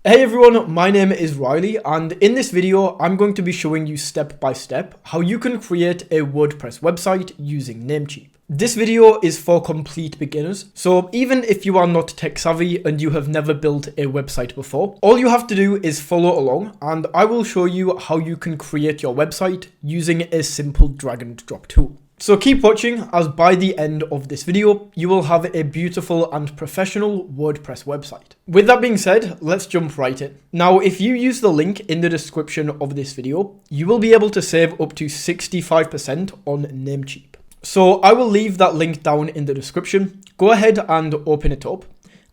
Hey everyone, my name is Riley, and in this video, I'm going to be showing you step by step how you can create a WordPress website using NameCheap. This video is for complete beginners, so even if you are not tech savvy and you have never built a website before, all you have to do is follow along and I will show you how you can create your website using a simple drag and drop tool. So keep watching, as by the end of this video, you will have a beautiful and professional WordPress website. With that being said, let's jump right in. Now, if you use the link in the description of this video, you will be able to save up to 65% on NameCheap. So I will leave that link down in the description. Go ahead and open it up,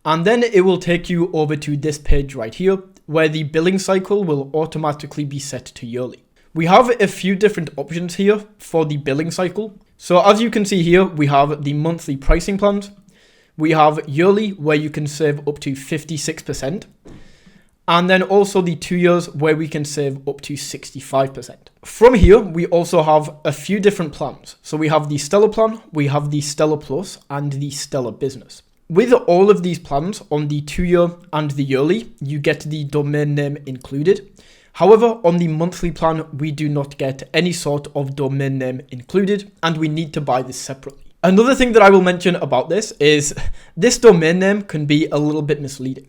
and then it will take you over to this page right here, where the billing cycle will automatically be set to yearly. We have a few different options here for the billing cycle. So as you can see here, we have the monthly pricing plans. We have yearly, where you can save up to 56%. And then also the 2 years, where we can save up to 65%. From here, we also have a few different plans. So we have the Stellar plan, we have the Stellar Plus, and the Stellar Business. With all of these plans on the 2 year and the yearly, you get the domain name included. However, on the monthly plan, we do not get any sort of domain name included, and we need to buy this separately. Another thing that I will mention about this is this domain name can be a little bit misleading,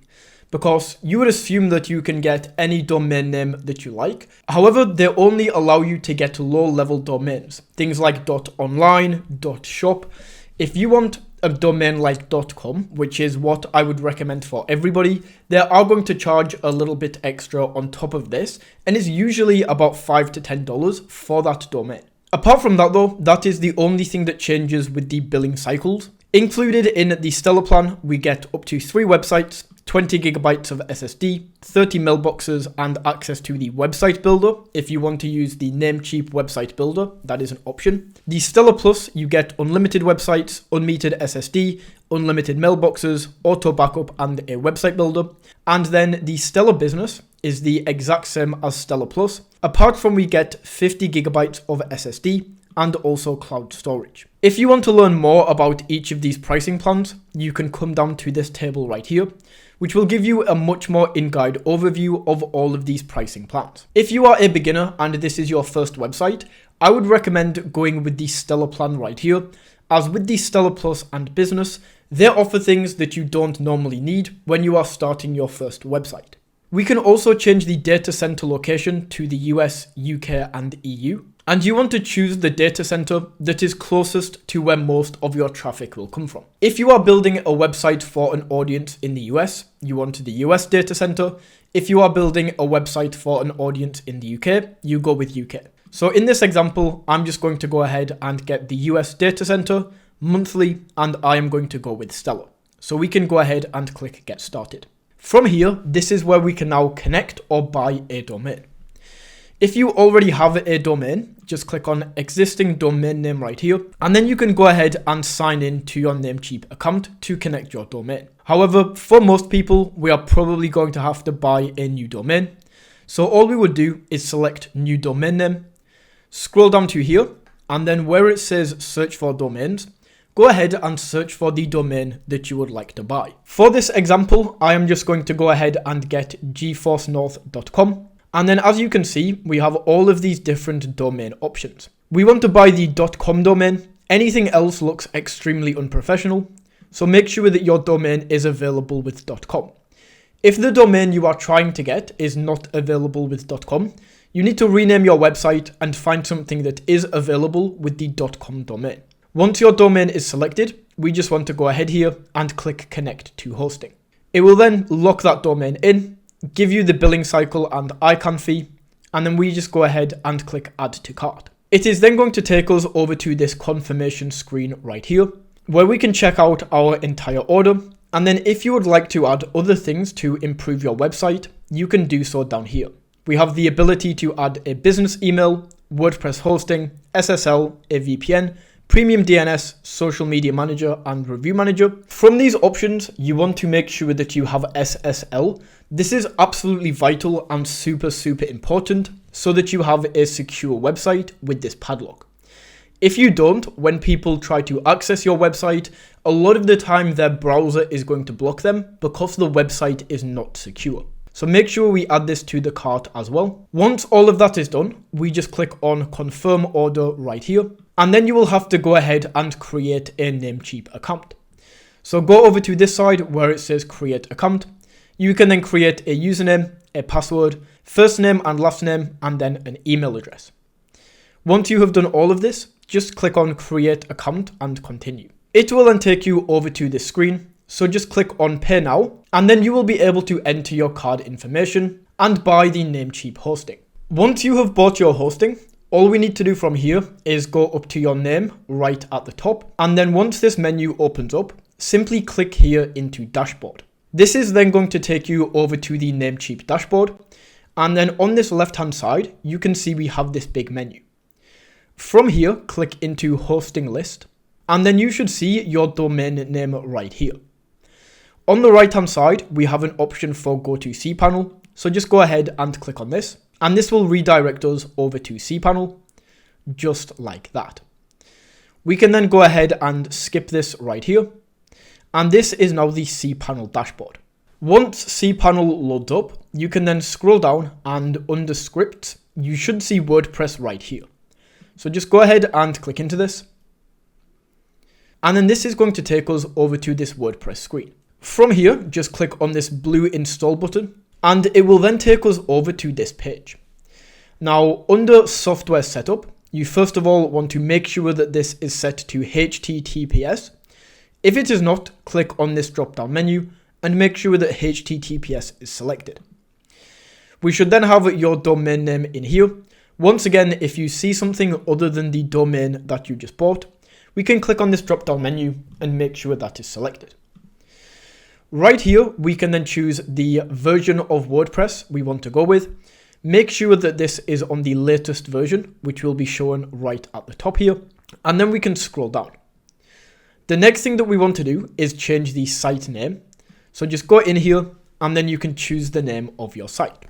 because you would assume that you can get any domain name that you like. However, they only allow you to get low-level domains, things like .online, .shop. If you want a domain like .com, which is what I would recommend for everybody, they are going to charge a little bit extra on top of this, and it's usually about $5 to $10 for that domain. Apart from that though, that is the only thing that changes with the billing cycles. Included in the Stellar plan, we get up to 3 websites, 20 gigabytes of SSD, 30 mailboxes, and access to the website builder. If you want to use the NameCheap website builder, that is an option. The Stellar Plus, you get unlimited websites, unmetered SSD, unlimited mailboxes, auto backup, and a website builder. And then the Stellar Business is the exact same as Stellar Plus, apart from we get 50 gigabytes of SSD, and also cloud storage. If you want to learn more about each of these pricing plans, you can come down to this table right here, which will give you a much more in-guide overview of all of these pricing plans. If you are a beginner and this is your first website, I would recommend going with the Stellar plan right here, as with the Stellar Plus and Business, they offer things that you don't normally need when you are starting your first website. We can also change the data center location to the US, UK, and EU. And you want to choose the data center that is closest to where most of your traffic will come from. If you are building a website for an audience in the US, you want the US data center. If you are building a website for an audience in the UK, you go with UK. So in this example, I'm just going to go ahead and get the US data center, monthly, and I am going to go with Stellar. So we can go ahead and click Get Started. From here, this is where we can now connect or buy a domain. If you already have a domain, just click on existing domain name right here, and then you can go ahead and sign in to your NameCheap account to connect your domain. However, for most people, we are probably going to have to buy a new domain. So all we would do is select new domain name, scroll down to here, and then where it says search for domains, go ahead and search for the domain that you would like to buy. For this example, I am just going to go ahead and get geforcenorth.com. And then as you can see, we have all of these different domain options. We want to buy the .com domain. Anything else looks extremely unprofessional. So make sure that your domain is available with .com. If the domain you are trying to get is not available with .com, you need to rename your website and find something that is available with the .com domain. Once your domain is selected, we just want to go ahead here and click Connect to Hosting. It will then lock that domain in, give you the billing cycle and icon fee, and then we just go ahead and click Add to Cart. It is then going to take us over to this confirmation screen right here, where we can check out our entire order. And then if you would like to add other things to improve your website, you can do so down here. We have the ability to add a business email, WordPress hosting, SSL, a VPN, Premium DNS, Social Media Manager, and Review Manager. From these options, you want to make sure that you have SSL. This is absolutely vital and super important so that you have a secure website with this padlock. If you don't, when people try to access your website, a lot of the time their browser is going to block them because the website is not secure. So make sure we add this to the cart as well. Once all of that is done, we just click on confirm order right here. And then you will have to go ahead and create a Namecheap account. So go over to this side where it says create account. You can then create a username, a password, first name and last name, and then an email address. Once you have done all of this, just click on create account and continue. It will then take you over to this screen. So just click on pay now, and then you will be able to enter your card information and buy the Namecheap hosting. Once you have bought your hosting, all we need to do from here is go up to your name right at the top. And then once this menu opens up, simply click here into dashboard. This is then going to take you over to the Namecheap dashboard. And then on this left hand side, you can see we have this big menu. From here, click into hosting list. And then you should see your domain name right here. On the right hand side, we have an option for go to cPanel. So just go ahead and click on this. And this will redirect us over to cPanel, just like that. We can then go ahead and skip this right here. And this is now the cPanel dashboard. Once cPanel loads up, you can then scroll down, and under scripts, you should see WordPress right here. So just go ahead and click into this. And then this is going to take us over to this WordPress screen. From here, just click on this blue install button, and it will then take us over to this page. Now, under software setup, you first of all want to make sure that this is set to HTTPS. If it is not, click on this drop-down menu and make sure that HTTPS is selected. We should then have your domain name in here. Once again, if you see something other than the domain that you just bought, we can click on this drop-down menu and make sure that is selected. Right here, we can then choose the version of WordPress we want to go with. Make sure that this is on the latest version, which will be shown right at the top here. And then we can scroll down. The next thing that we want to do is change the site name. So just go in here and then you can choose the name of your site.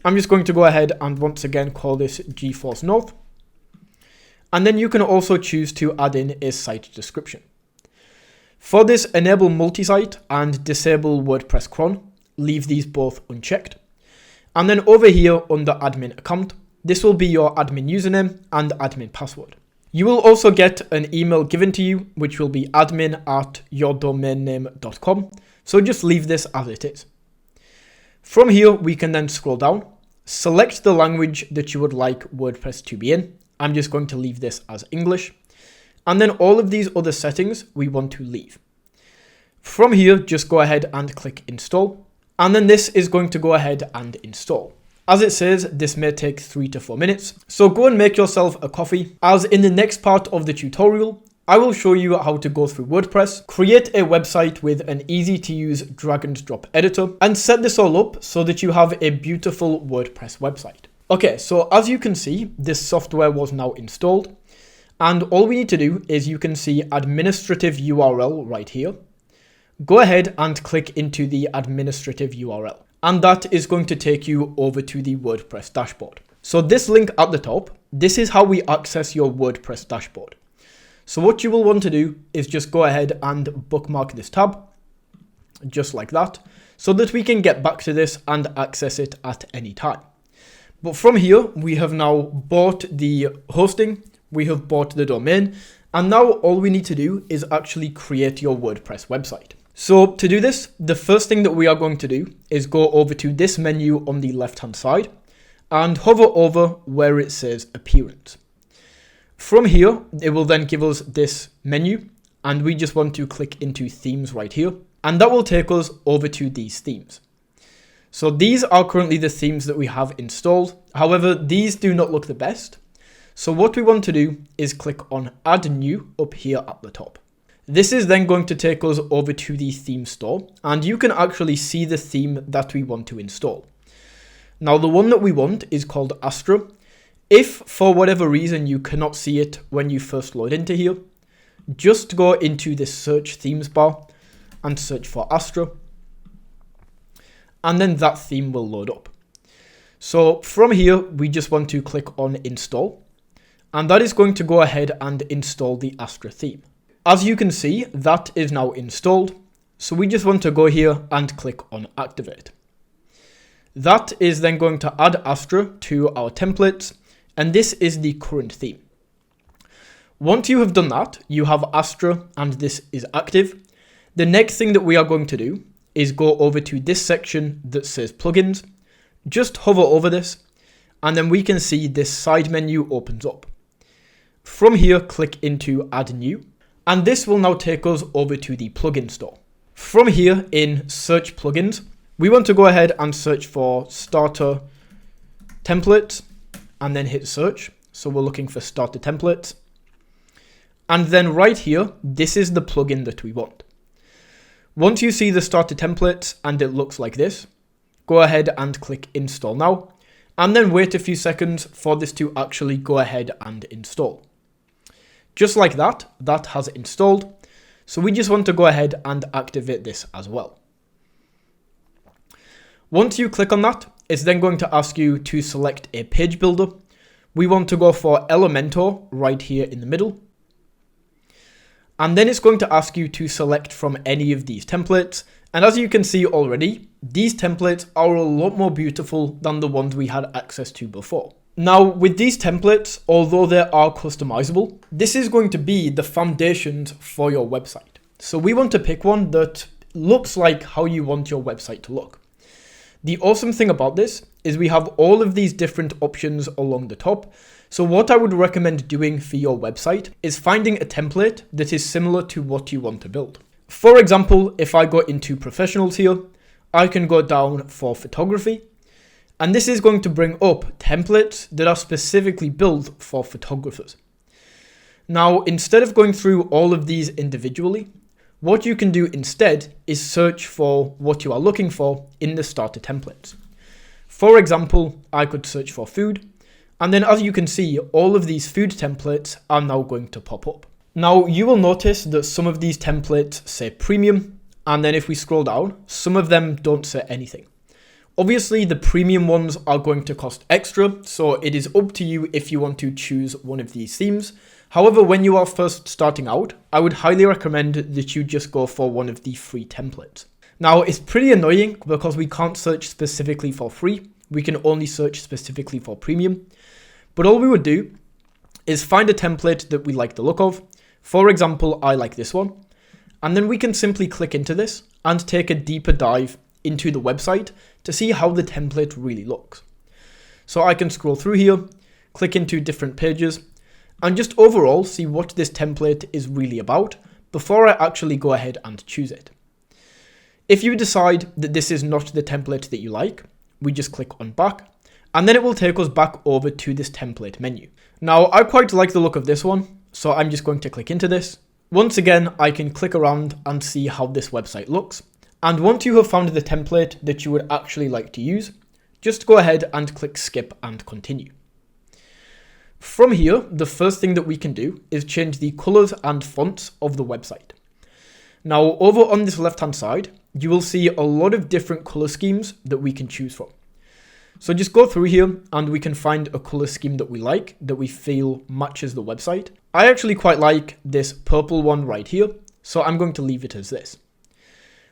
I'm just going to go ahead and once again call this GeForce North. And then you can also choose to add in a site description. For this, enable multi-site and disable WordPress cron. Leave these both unchecked. And then over here under admin account, this will be your admin username and admin password. You will also get an email given to you, which will be admin@yourdomainname.com. So just leave this as it is. From here, we can then scroll down, select the language that you would like WordPress to be in. I'm just going to leave this as English. And then all of these other settings we want to leave. From here, just go ahead and click install. And then this is going to go ahead and install. As it says, this may take 3 to 4 minutes. So go and make yourself a coffee, as in the next part of the tutorial, I will show you how to go through WordPress, create a website with an easy to use drag and drop editor, and set this all up so that you have a beautiful WordPress website. Okay, so as you can see, this software was now installed. And all we need to do is you can see administrative URL right here. Go ahead and click into the administrative URL. And that is going to take you over to the WordPress dashboard. So this link at the top, this is how we access your WordPress dashboard. So what you will want to do is just go ahead and bookmark this tab, just like that, so that we can get back to this and access it at any time. But from here, we have now bought the hosting, we have bought the domain, and now all we need to do is actually create your WordPress website. So to do this, the first thing that we are going to do is go over to this menu on the left hand side and hover over where it says appearance. From here, it will then give us this menu and we just want to click into themes right here, and that will take us over to these themes. So these are currently the themes that we have installed. However, these do not look the best. So what we want to do is click on add new up here at the top. This is then going to take us over to the theme store, and you can actually see the theme that we want to install. Now the one that we want is called Astra. If for whatever reason you cannot see it when you first load into here, just go into this search themes bar and search for Astra, and then that theme will load up. So from here, we just want to click on install, and that is going to go ahead and install the Astra theme. As you can see, that is now installed. So we just want to go here and click on activate. That is then going to add Astra to our templates, and this is the current theme. Once you have done that, you have Astra and this is active. The next thing that we are going to do is go over to this section that says plugins. Just hover over this, and then we can see this side menu opens up. From here, click into add new, and this will now take us over to the plugin store. From here in search plugins, we want to go ahead and search for starter templates and then hit search. So we're looking for starter templates. And then right here, this is the plugin that we want. Once you see the starter templates and it looks like this, go ahead and click install now, and then wait a few seconds for this to actually go ahead and install. Just like that, that has installed. So we just want to go ahead and activate this as well. Once you click on that, it's then going to ask you to select a page builder. We want to go for Elementor right here in the middle. And then it's going to ask you to select from any of these templates. And as you can see already, these templates are a lot more beautiful than the ones we had access to before. Now, with these templates, although they are customizable, this is going to be the foundations for your website. So we want to pick one that looks like how you want your website to look. The awesome thing about this is we have all of these different options along the top. So what I would recommend doing for your website is finding a template that is similar to what you want to build. For example, if I go into professionals here, I can go down for photography, and this is going to bring up templates that are specifically built for photographers. Now, instead of going through all of these individually, what you can do instead is search for what you are looking for in the starter templates. For example, I could search for food, and then as you can see, all of these food templates are now going to pop up. Now, you will notice that some of these templates say premium, and then if we scroll down, some of them don't say anything. Obviously, the premium ones are going to cost extra, so it is up to you if you want to choose one of these themes. However, when you are first starting out, I would highly recommend that you just go for one of the free templates. Now, it's pretty annoying because we can't search specifically for free. We can only search specifically for premium. But all we would do is find a template that we like the look of. For example, I like this one. And then we can simply click into this and take a deeper dive into the website to see how the template really looks. So I can scroll through here, click into different pages, and just overall see what this template is really about before I actually go ahead and choose it. If you decide that this is not the template that you like, we just click on back, and then it will take us back over to this template menu. Now, I quite like the look of this one, so I'm just going to click into this. Once again, I can click around and see how this website looks. And once you have found the template that you would actually like to use, just go ahead and click skip and continue. From here, the first thing that we can do is change the colors and fonts of the website. Now, over on this left-hand side, you will see a lot of different color schemes that we can choose from. So just go through here and we can find a color scheme that we like, that we feel matches the website. I actually quite like this purple one right here, so I'm going to leave it as this.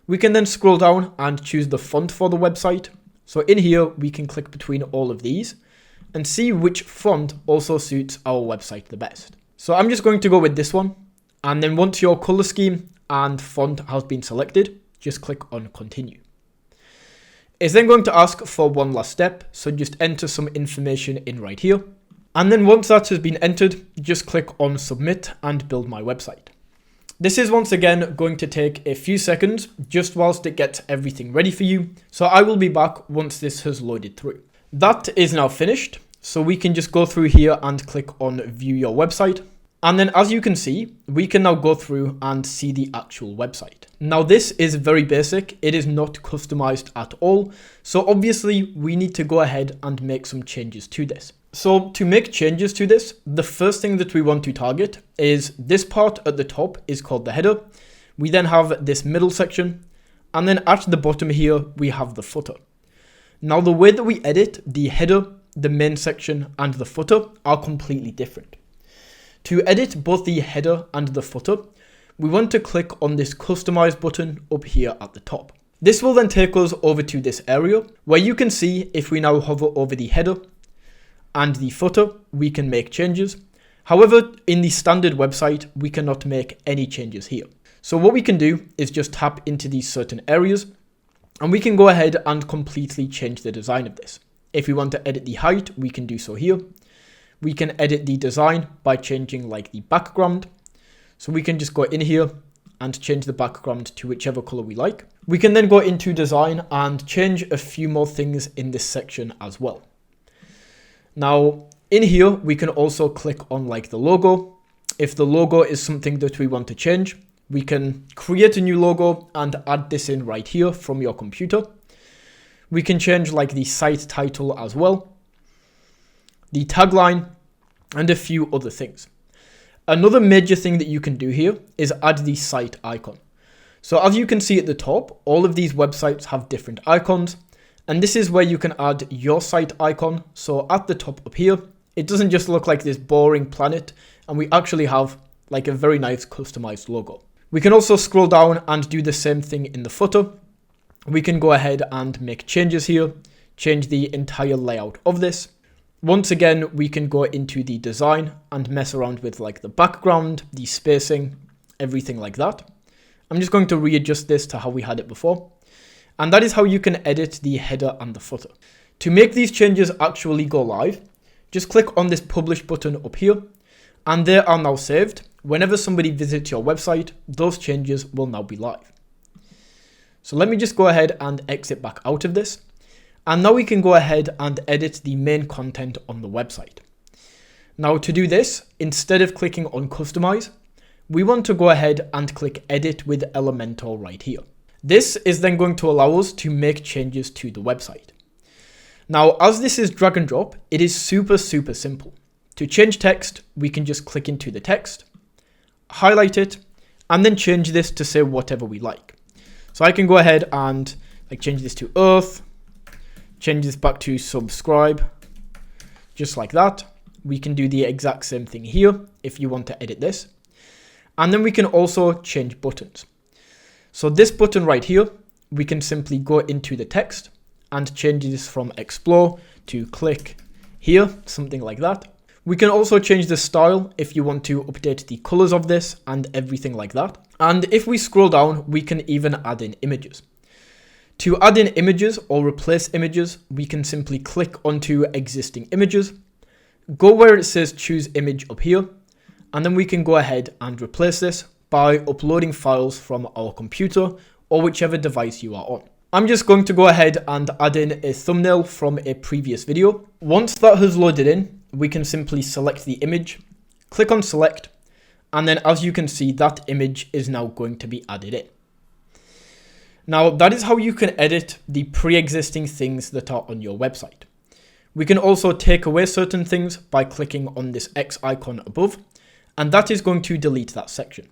We can then scroll down and choose the font for the website. So in here, we can click between all of these and see which font also suits our website the best. So I'm just going to go with this one. And then once your color scheme and font has been selected, just click on continue. It's then going to ask for one last step. So just enter some information in right here. And then once that has been entered, just click on submit and build my website. This is once again going to take a few seconds just whilst it gets everything ready for you. So I will be back once this has loaded through. That is now finished. So we can just go through here and click on view your website. And then as you can see, we can now go through and see the actual website. Now this is very basic. It is not customized at all. So obviously we need to go ahead and make some changes to this. So to make changes to this, the first thing that we want to target is this part at the top is called the header. We then have this middle section, and then at the bottom here, we have the footer. Now the way that we edit the header, the main section, and the footer are completely different. To edit both the header and the footer, we want to click on this customize button up here at the top. This will then take us over to this area where you can see if we now hover over the header and the footer, we can make changes. However, in the standard website, we cannot make any changes here. So what we can do is just tap into these certain areas and we can go ahead and completely change the design of this. If we want to edit the height, we can do so here. We can edit the design by changing like the background. So we can just go in here and change the background to whichever color we like. We can then go into design and change a few more things in this section as well. Now in here, we can also click on like the logo. If the logo is something that we want to change, we can create a new logo and add this in right here from your computer. We can change like the site title as well, the tagline, and a few other things. Another major thing that you can do here is add the site icon. So as you can see at the top, all of these websites have different icons, and this is where you can add your site icon. So at the top up here, it doesn't just look like this boring planet, and we actually have like a very nice customized logo. We can also scroll down and do the same thing in the footer. We can go ahead and make changes here, change the entire layout of this. Once again, we can go into the design and mess around with like the background, the spacing, everything like that. I'm just going to readjust this to how we had it before. And that is how you can edit the header and the footer. To make these changes actually go live, just click on this publish button up here, and they are now saved. Whenever somebody visits your website, those changes will now be live. So let me just go ahead and exit back out of this. And now we can go ahead and edit the main content on the website. Now to do this, instead of clicking on customize, we want to go ahead and click edit with Elementor right here. This is then going to allow us to make changes to the website. Now, as this is drag and drop, it is super simple. To change text, we can just click into the text, highlight it, and then change this to say whatever we like. So I can go ahead and like change this to Earth, change this back to subscribe, just like that. We can do the exact same thing here if you want to edit this. And then we can also change buttons. So this button right here, we can simply go into the text and change this from explore to click here, something like that. We can also change the style if you want to update the colors of this and everything like that. And if we scroll down, we can even add in images. To add in images or replace images, we can simply click onto existing images, go where it says choose image up here, and then we can go ahead and replace this by uploading files from our computer or whichever device you are on. I'm just going to go ahead and add in a thumbnail from a previous video. Once that has loaded in, we can simply select the image, click on select, and then as you can see, that image is now going to be added in. Now, that is how you can edit the pre-existing things that are on your website. We can also take away certain things by clicking on this X icon above, and that is going to delete that section.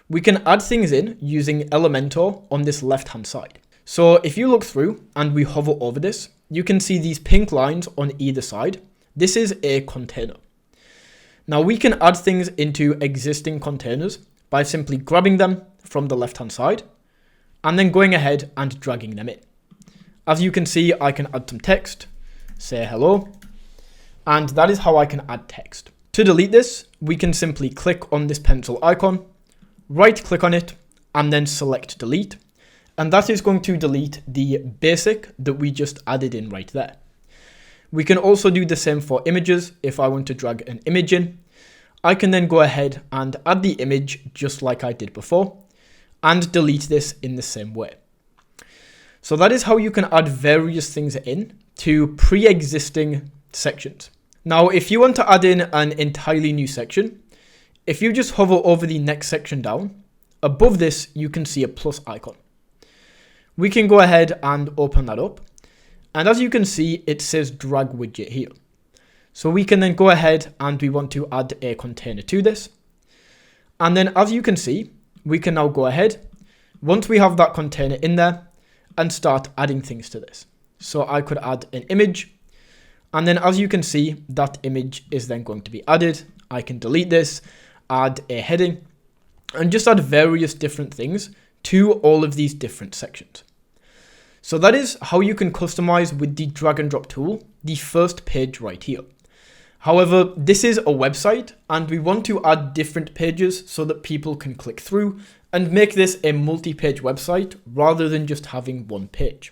We can add things in using Elementor on this left-hand side. So if you look through and we hover over this, you can see these pink lines on either side. This is a container. Now we can add things into existing containers by simply grabbing them from the left-hand side and then going ahead and dragging them in. As you can see, I can add some text, say hello, and that is how I can add text. To delete this, we can simply click on this pencil icon, right click on it, and then select delete. And that is going to delete the basic that we just added in right there. We can also do the same for images. If I want to drag an image in, I can then go ahead and add the image just like I did before and delete this in the same way. So that is how you can add various things in to pre-existing sections. Now, if you want to add in an entirely new section, if you just hover over the next section down, above this, you can see a plus icon. We can go ahead and open that up. And as you can see, it says drag widget here. So we can then go ahead and we want to add a container to this. And then as you can see, we can now go ahead, once we have that container in there, and start adding things to this. So I could add an image. And then as you can see, that image is then going to be added. I can delete this, add a heading, and just add various different things to all of these different sections. So that is how you can customize with the drag and drop tool, the first page right here. However, this is a website and we want to add different pages so that people can click through and make this a multi-page website rather than just having one page.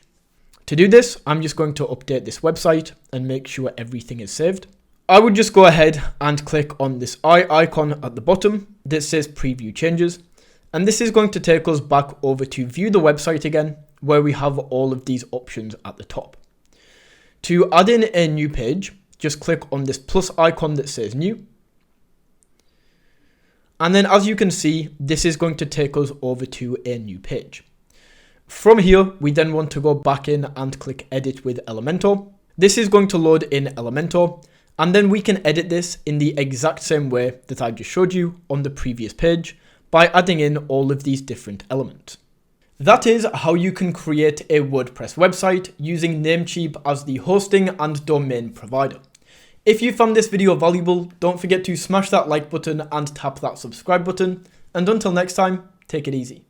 To do this, I'm just going to update this website and make sure everything is saved. I would just go ahead and click on this eye icon at the bottom that says preview changes. And this is going to take us back over to view the website again, where we have all of these options at the top. To add in a new page, just click on this plus icon that says new. And then as you can see, this is going to take us over to a new page. From here, we then want to go back in and click edit with Elementor. This is going to load in Elementor, and then we can edit this in the exact same way that I just showed you on the previous page by adding in all of these different elements. That is how you can create a WordPress website using Namecheap as the hosting and domain provider. If you found this video valuable, don't forget to smash that like button and tap that subscribe button. And until next time, take it easy.